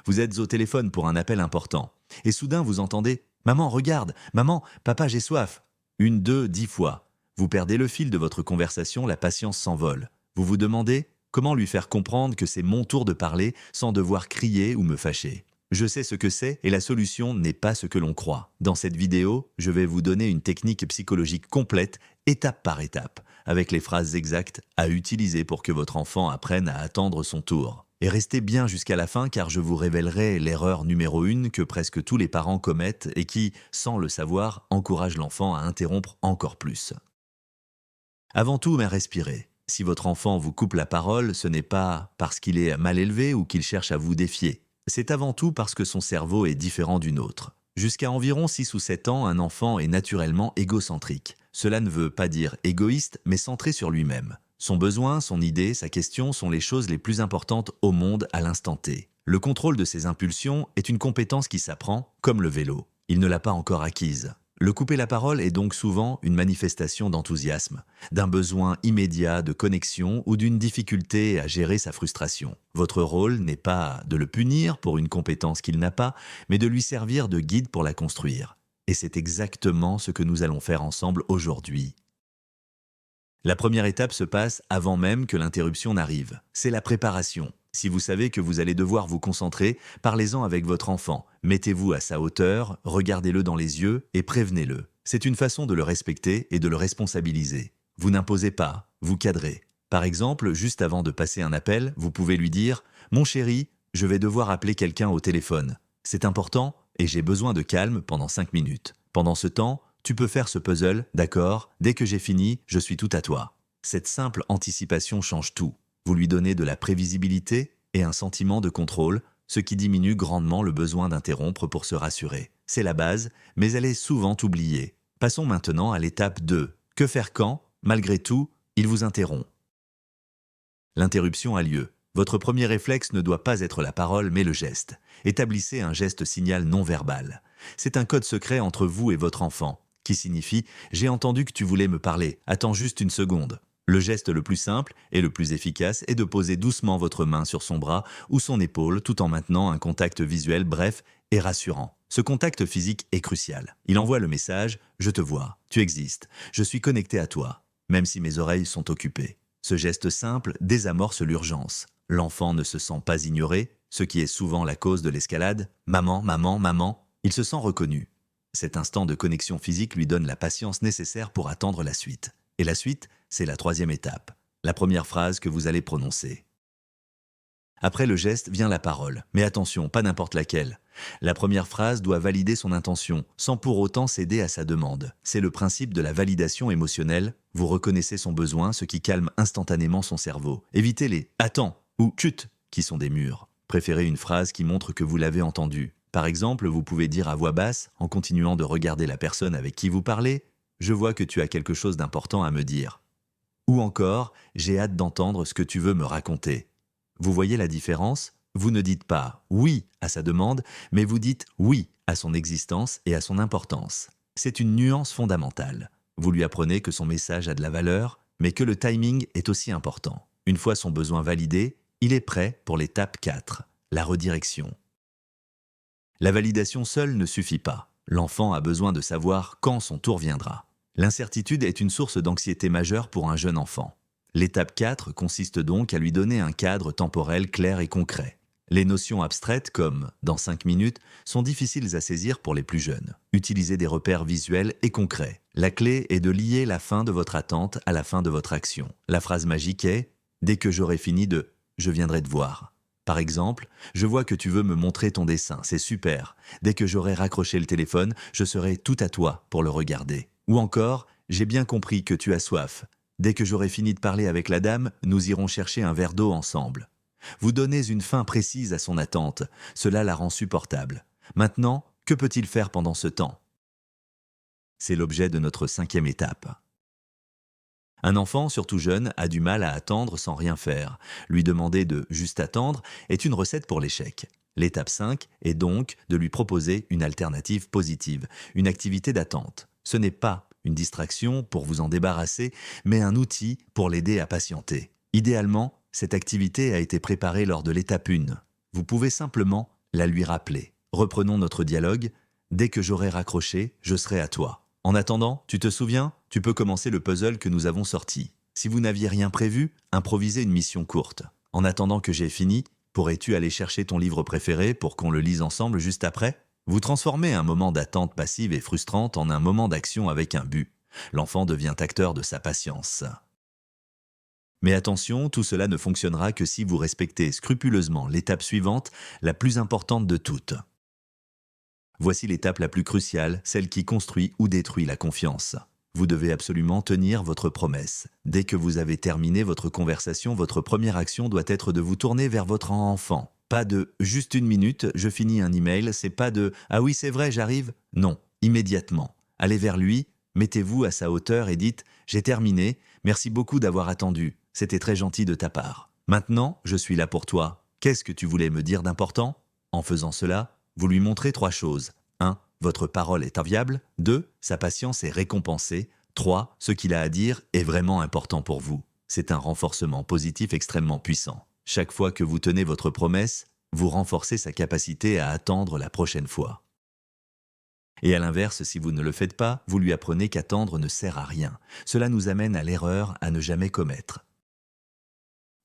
Vous êtes au téléphone pour un appel important. Et soudain, vous entendez « Maman, regarde! Maman, papa, j'ai soif !» Une, deux, 10 fois. Vous perdez le fil de votre conversation, la patience s'envole. Vous vous demandez comment lui faire comprendre que c'est mon tour de parler sans devoir crier ou me fâcher. Je sais ce que c'est et la solution n'est pas ce que l'on croit. Dans cette vidéo, je vais vous donner une technique psychologique complète, étape par étape, avec les phrases exactes à utiliser pour que votre enfant apprenne à attendre son tour. Et restez bien jusqu'à la fin car je vous révélerai l'erreur numéro 1 que presque tous les parents commettent et qui, sans le savoir, encourage l'enfant à interrompre encore plus. Avant tout, mais respirez. Si votre enfant vous coupe la parole, ce n'est pas parce qu'il est mal élevé ou qu'il cherche à vous défier. C'est avant tout parce que son cerveau est différent du nôtre. Jusqu'à environ 6 ou 7 ans, un enfant est naturellement égocentrique. Cela ne veut pas dire égoïste, mais centré sur lui-même. Son besoin, son idée, sa question sont les choses les plus importantes au monde à l'instant T. Le contrôle de ses impulsions est une compétence qui s'apprend, comme le vélo. Il ne l'a pas encore acquise. Le couper la parole est donc souvent une manifestation d'enthousiasme, d'un besoin immédiat de connexion ou d'une difficulté à gérer sa frustration. Votre rôle n'est pas de le punir pour une compétence qu'il n'a pas, mais de lui servir de guide pour la construire. Et c'est exactement ce que nous allons faire ensemble aujourd'hui. La première étape se passe avant même que l'interruption n'arrive. C'est la préparation. Si vous savez que vous allez devoir vous concentrer, parlez-en avec votre enfant. Mettez-vous à sa hauteur, regardez-le dans les yeux et prévenez-le. C'est une façon de le respecter et de le responsabiliser. Vous n'imposez pas, vous cadrez. Par exemple, juste avant de passer un appel, vous pouvez lui dire « Mon chéri, je vais devoir appeler quelqu'un au téléphone. C'est important et j'ai besoin de calme pendant 5 minutes. Pendant ce temps, tu peux faire ce puzzle, d'accord? Dès que j'ai fini, je suis tout à toi. » Cette simple anticipation change tout. Vous lui donnez de la prévisibilité et un sentiment de contrôle, ce qui diminue grandement le besoin d'interrompre pour se rassurer. C'est la base, mais elle est souvent oubliée. Passons maintenant à l'étape 2. Que faire quand, malgré tout, il vous interrompt? L'interruption a lieu. Votre premier réflexe ne doit pas être la parole, mais le geste. Établissez un geste signal non verbal. C'est un code secret entre vous et votre enfant, qui signifie « J'ai entendu que tu voulais me parler, attends juste une seconde ». Le geste le plus simple et le plus efficace est de poser doucement votre main sur son bras ou son épaule tout en maintenant un contact visuel bref et rassurant. Ce contact physique est crucial. Il envoie le message « Je te vois, tu existes, je suis connecté à toi, même si mes oreilles sont occupées ». Ce geste simple désamorce l'urgence. L'enfant ne se sent pas ignoré, ce qui est souvent la cause de l'escalade. « Maman, maman, maman », il se sent reconnu. Cet instant de connexion physique lui donne la patience nécessaire pour attendre la suite. Et la suite, c'est la troisième étape, la première phrase que vous allez prononcer. Après le geste vient la parole, mais attention, pas n'importe laquelle. La première phrase doit valider son intention, sans pour autant céder à sa demande. C'est le principe de la validation émotionnelle. Vous reconnaissez son besoin, ce qui calme instantanément son cerveau. Évitez les « attends » ou « chut » qui sont des murs. Préférez une phrase qui montre que vous l'avez entendu. Par exemple, vous pouvez dire à voix basse, en continuant de regarder la personne avec qui vous parlez, « Je vois que tu as quelque chose d'important à me dire ». Ou encore, « J'ai hâte d'entendre ce que tu veux me raconter ». Vous voyez la différence? Vous ne dites pas « oui » à sa demande, mais vous dites « oui » à son existence et à son importance. C'est une nuance fondamentale. Vous lui apprenez que son message a de la valeur, mais que le timing est aussi important. Une fois son besoin validé, il est prêt pour l'étape 4, la redirection. La validation seule ne suffit pas. L'enfant a besoin de savoir quand son tour viendra. L'incertitude est une source d'anxiété majeure pour un jeune enfant. L'étape 4 consiste donc à lui donner un cadre temporel clair et concret. Les notions abstraites comme « dans 5 minutes » sont difficiles à saisir pour les plus jeunes. Utilisez des repères visuels et concrets. La clé est de lier la fin de votre attente à la fin de votre action. La phrase magique est « dès que j'aurai fini de « je viendrai te voir ». Par exemple, « je vois que tu veux me montrer ton dessin, c'est super. Dès que j'aurai raccroché le téléphone, je serai tout à toi pour le regarder. » Ou encore, « j'ai bien compris que tu as soif. Dès que j'aurai fini de parler avec la dame, nous irons chercher un verre d'eau ensemble. » Vous donnez une fin précise à son attente. Cela la rend supportable. Maintenant, que peut-il faire pendant ce temps? C'est l'objet de notre 5e étape. Un enfant, surtout jeune, a du mal à attendre sans rien faire. Lui demander de juste attendre est une recette pour l'échec. L'étape 5 est donc de lui proposer une alternative positive, une activité d'attente. Ce n'est pas une distraction pour vous en débarrasser, mais un outil pour l'aider à patienter. Idéalement, cette activité a été préparée lors de l'étape 1. Vous pouvez simplement la lui rappeler. Reprenons notre dialogue. Dès que j'aurai raccroché, je serai à toi. En attendant, tu te souviens? Tu peux commencer le puzzle que nous avons sorti. Si vous n'aviez rien prévu, improvisez une mission courte. En attendant que j'ai fini, pourrais-tu aller chercher ton livre préféré pour qu'on le lise ensemble juste après? Vous transformez un moment d'attente passive et frustrante en un moment d'action avec un but. L'enfant devient acteur de sa patience. Mais attention, tout cela ne fonctionnera que si vous respectez scrupuleusement l'étape suivante, la plus importante de toutes. Voici l'étape la plus cruciale, celle qui construit ou détruit la confiance. Vous devez absolument tenir votre promesse. Dès que vous avez terminé votre conversation, votre première action doit être de vous tourner vers votre enfant. Pas de « juste une minute, je finis un email », c'est pas de « ah oui c'est vrai, j'arrive ». Non, immédiatement. Allez vers lui, mettez-vous à sa hauteur et dites « j'ai terminé, merci beaucoup d'avoir attendu, c'était très gentil de ta part. Maintenant, je suis là pour toi. Qu'est-ce que tu voulais me dire d'important ?» En faisant cela, vous lui montrez 3 choses. 1. Votre parole est inviable. 2. Sa patience est récompensée. 3. Ce qu'il a à dire est vraiment important pour vous. C'est un renforcement positif extrêmement puissant. Chaque fois que vous tenez votre promesse, vous renforcez sa capacité à attendre la prochaine fois. Et à l'inverse, si vous ne le faites pas, vous lui apprenez qu'attendre ne sert à rien. Cela nous amène à l'erreur à ne jamais commettre.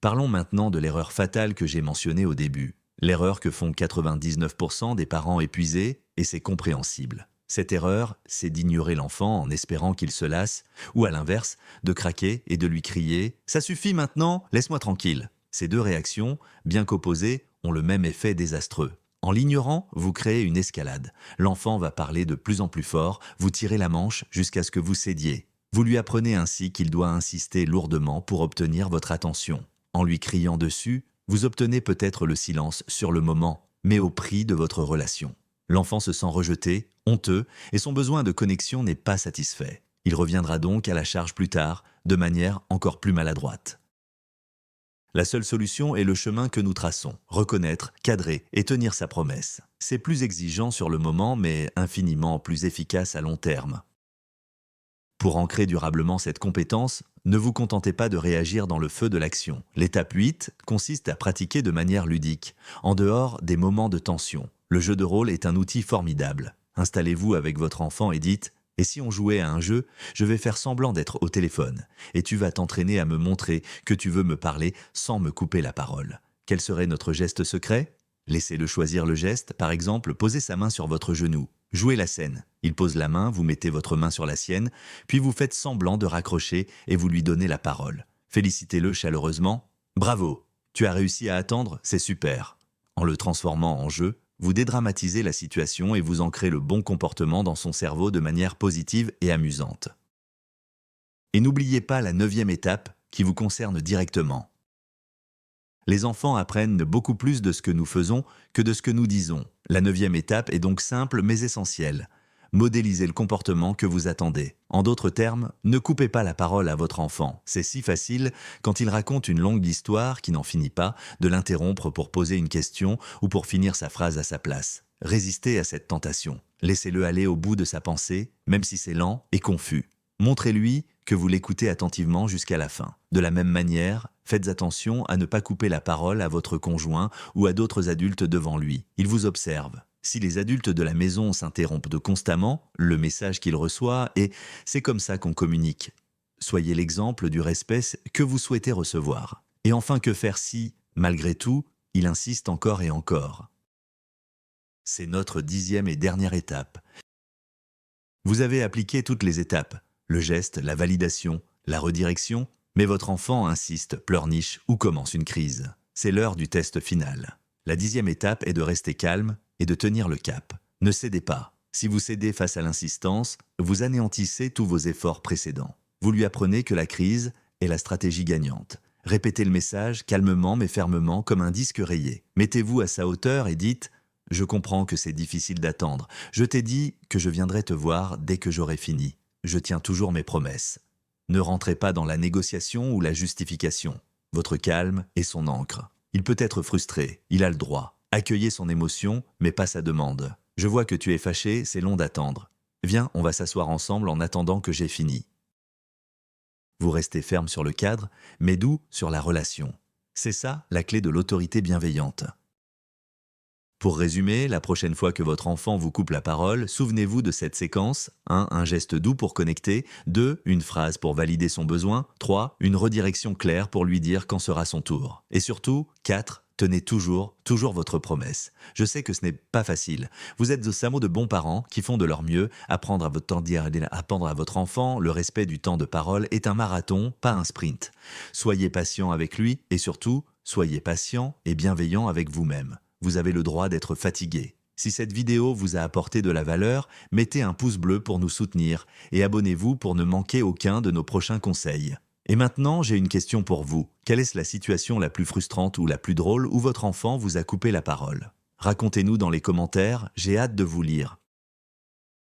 Parlons maintenant de l'erreur fatale que j'ai mentionnée au début. L'erreur que font 99% des parents épuisés, et c'est compréhensible. Cette erreur, c'est d'ignorer l'enfant en espérant qu'il se lasse, ou à l'inverse, de craquer et de lui crier « ça suffit maintenant, laisse-moi tranquille ». Ces 2 réactions, bien qu'opposées, ont le même effet désastreux. En l'ignorant, vous créez une escalade. L'enfant va parler de plus en plus fort, vous tirez la manche jusqu'à ce que vous cédiez. Vous lui apprenez ainsi qu'il doit insister lourdement pour obtenir votre attention. En lui criant dessus, vous obtenez peut-être le silence sur le moment, mais au prix de votre relation. L'enfant se sent rejeté, honteux, et son besoin de connexion n'est pas satisfait. Il reviendra donc à la charge plus tard, de manière encore plus maladroite. La seule solution est le chemin que nous traçons, reconnaître, cadrer et tenir sa promesse. C'est plus exigeant sur le moment, mais infiniment plus efficace à long terme. Pour ancrer durablement cette compétence, ne vous contentez pas de réagir dans le feu de l'action. L'étape 8 consiste à pratiquer de manière ludique, en dehors des moments de tension. Le jeu de rôle est un outil formidable. Installez-vous avec votre enfant et dites « Et si on jouait à un jeu, je vais faire semblant d'être au téléphone, et tu vas t'entraîner à me montrer que tu veux me parler sans me couper la parole. Quel serait notre geste secret ? Laissez-le choisir le geste, par exemple, posez sa main sur votre genou. Jouez la scène. Il pose la main, vous mettez votre main sur la sienne, puis vous faites semblant de raccrocher et vous lui donnez la parole. Félicitez-le chaleureusement. Bravo, tu as réussi à attendre, c'est super. En le transformant en jeu, vous dédramatisez la situation et vous ancrez le bon comportement dans son cerveau de manière positive et amusante. Et n'oubliez pas la 9e étape qui vous concerne directement. Les enfants apprennent beaucoup plus de ce que nous faisons que de ce que nous disons. La 9e étape est donc simple mais essentielle. Modélisez le comportement que vous attendez. En d'autres termes, ne coupez pas la parole à votre enfant. C'est si facile, quand il raconte une longue histoire qui n'en finit pas, de l'interrompre pour poser une question ou pour finir sa phrase à sa place. Résistez à cette tentation. Laissez-le aller au bout de sa pensée, même si c'est lent et confus. Montrez-lui que vous l'écoutez attentivement jusqu'à la fin. De la même manière, faites attention à ne pas couper la parole à votre conjoint ou à d'autres adultes devant lui. Il vous observe. Si les adultes de la maison s'interrompent de constamment, le message qu'ils reçoivent est « c'est comme ça qu'on communique ». Soyez l'exemple du respect que vous souhaitez recevoir. Et enfin, que faire si, malgré tout, il insiste encore et encore ? C'est notre 10e et dernière étape. Vous avez appliqué toutes les étapes. Le geste, la validation, la redirection, mais votre enfant insiste, pleurniche ou commence une crise. C'est l'heure du test final. La 10e étape est de rester calme et de tenir le cap. Ne cédez pas. Si vous cédez face à l'insistance, vous anéantissez tous vos efforts précédents. Vous lui apprenez que la crise est la stratégie gagnante. Répétez le message calmement mais fermement comme un disque rayé. Mettez-vous à sa hauteur et dites « Je comprends que c'est difficile d'attendre. Je t'ai dit que je viendrai te voir dès que j'aurai fini. Je tiens toujours mes promesses. » Ne rentrez pas dans la négociation ou la justification. Votre calme est son encre. Il peut être frustré, il a le droit. Accueillez son émotion, mais pas sa demande. Je vois que tu es fâché, c'est long d'attendre. Viens, on va s'asseoir ensemble en attendant que j'ai fini. Vous restez ferme sur le cadre, mais doux sur la relation. C'est ça la clé de l'autorité bienveillante. Pour résumer, la prochaine fois que votre enfant vous coupe la parole, souvenez-vous de cette séquence. 1. Un geste doux pour connecter. 2. Une phrase pour valider son besoin. 3. Une redirection claire pour lui dire quand sera son tour. Et surtout, 4. Tenez toujours votre promesse. Je sais que ce n'est pas facile. Vous êtes au samo de bons parents qui font de leur mieux. Apprendre à votre enfant le respect du temps de parole est un marathon, pas un sprint. Soyez patient avec lui et surtout, soyez patient et bienveillant avec vous-même. Vous avez le droit d'être fatigué. Si cette vidéo vous a apporté de la valeur, mettez un pouce bleu pour nous soutenir et abonnez-vous pour ne manquer aucun de nos prochains conseils. Et maintenant, j'ai une question pour vous. Quelle est la situation la plus frustrante ou la plus drôle où votre enfant vous a coupé la parole? Racontez-nous dans les commentaires, j'ai hâte de vous lire.